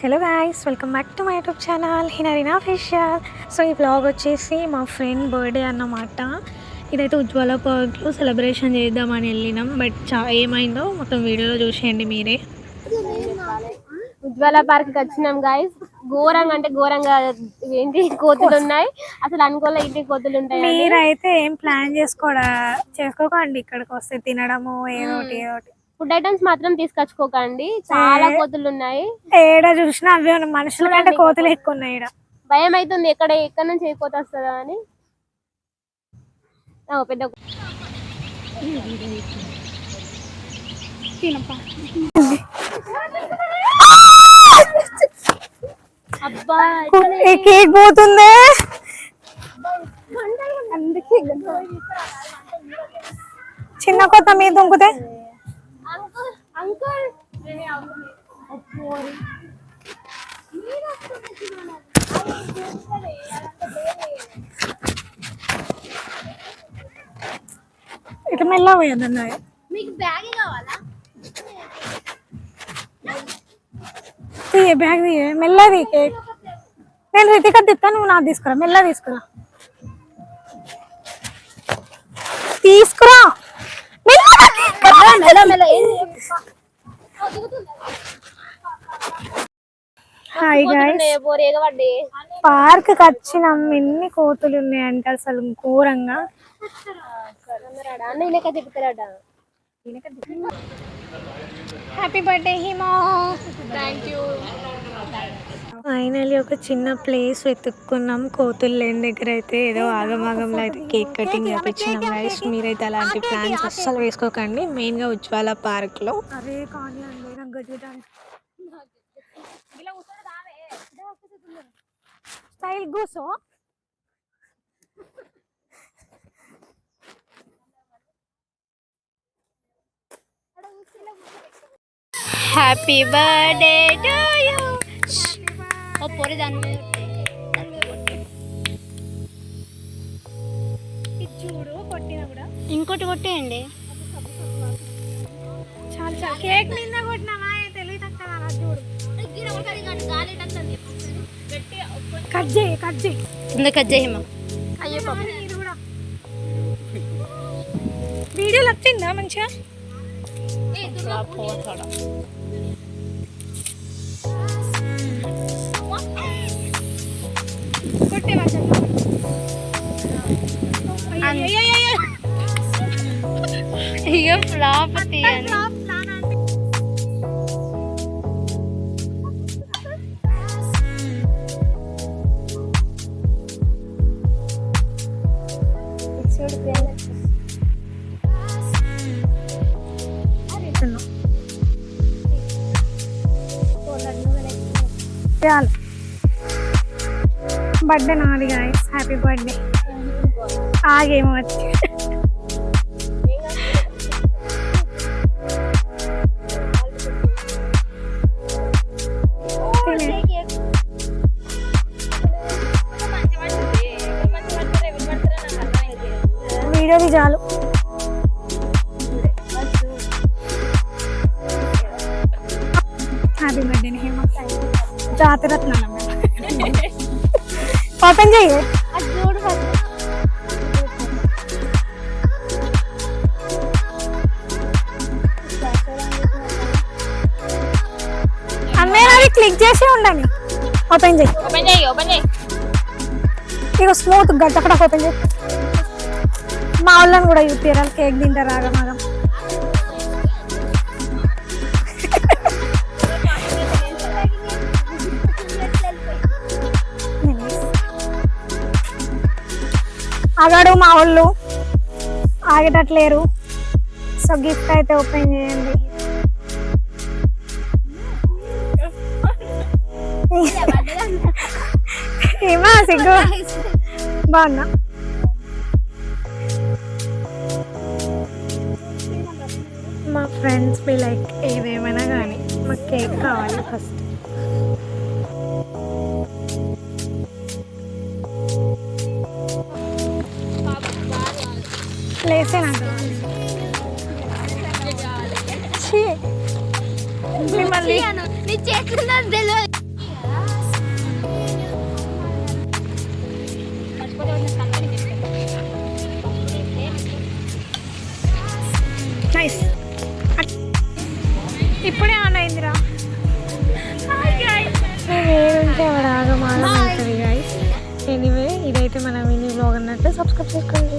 Hello guys, welcome back to my YouTube channel హినారినా Fisher. So ఈ vlog వచ్చేసి మా ఫ్రెండ్ బర్త్డే అన్నమాట. ఇదైతే ఉజ్వల పార్క్లో సెలబ్రేషన్ చేద్దామని వెళ్ళినాం, బట్ ఏమైందో మొత్తం వీడియోలో చూసేయండి మీరే. ఉజ్వల పార్క్ వచ్చినాం గాయస్. ఘోరంగా అంటే ఘోరంగా ఏంటి కోతులు ఉన్నాయి. అసలు అనుకోలే ఇంటి కోతులు ఉంటాయి. మీరైతే ఏం ప్లాన్ చేసుకోకండి, ఇక్కడికి వస్తే తినడము ఏదో ఒకటి. ఫుడ్ ఐటమ్స్ మాత్రం తీసుకొచ్చుకోకండి, చాలా కోతులు ఉన్నాయి. ఏడ చూసినా అవే మనుషుల కంటే కోతులు ఎక్కువ ఉన్నాయి. భయం అవుతుంది ఎక్కడ నుంచి ఏ కోత వస్తుందా అని. పెద్ద అబ్బా కేక్ పోతుంది. చిన్న కొత్త మీద దుంకుతే ఇట్లా మెల్ల పోయేదన్న. మీకు బ్యాగ్ కావాలా? బ్యాగ్ మెల్లది కేక్. నేను రితిక తిత్తాను, నువ్వు నాకు తీసుకురా. మెల్ల తీసుకురా. హాయ్ గైస్, పార్క్ కి వచ్చినాం. ఎన్ని కోతులు ఉన్నాయంటే అసలు ఘోరంగా. హ్యాపీ బర్త్డే హిమో. థాంక్యూ. ఫైనల్లీ ఒక చిన్న ప్లేస్ వెతుక్కున్నాం. కోతులు లేని దగ్గర అయితే ఏదో ఆగమాగంలో అయితే కేక్ కటింగ్ చేయించినాం గైస్. మీరైతే అలాంటి ప్లాన్స్ అస్సలు వేసుకోకండి, మెయిన్గా ఉజ్వాల పార్క్లో. అదే కానీ అండి నాకు గడ్డి స్టైల్ కూసో. Happy birthday to you. ఓ పోరి దాని మీద చూడు, కొట్టినా కూడా ఇంకోటి కొట్టేయండి. చాలా చాలా కేక్ నింద కొట్టినావా? తెలియదు అక్కడ. చూడు, కట్ చేయి కట్ చేయమా. అయ్యో వీడియోలు వచ్చిందా మంచిగా? అయ్యో ఫ్లాప్ తీయండి. బర్త్డే నాది గాయస్, హ్యాపీ బర్త్డే. ఆగేమో వచ్చి వీడియోది చాలు. Happy birthday Hema. Jathi Ratnalu open చెయ్యి. అన్నయ్య అది క్లిక్ చేసి ఉండండి. ఓపెన్ చెయ్యి. ఇక స్మూత్ గట్టక్కడ ఓపెన్ చేయి. మా వాళ్ళని కూడా యూజ్ చేయాలి, కేక్ తింటారు ఆగమాగం. ఆగాడు మా వాళ్ళు, ఆగేటట్లేరు. సో గిఫ్ట్ అయితే ఓపెన్ చేయండి. ఏమా సిగ్గు బాగున్నా. మా ఫ్రెండ్స్ బి లైక్ ఏదేమైనా కానీ మాకు కేక్ కావాలి ఫస్ట్. ప్లేసేనంట మిమ్మల్ని నీ చేతులు తెలియదు. ఇప్పుడే ఆన్ అయిందిరా. వేరుంటే ఆవిడ ఆగమాగం అవుతుంది గైస్. ఎనీవే ఇదైతే మన మినీ బ్లాగ్ అన్నట్టు. సబ్స్క్రైబ్ చేసుకోండి.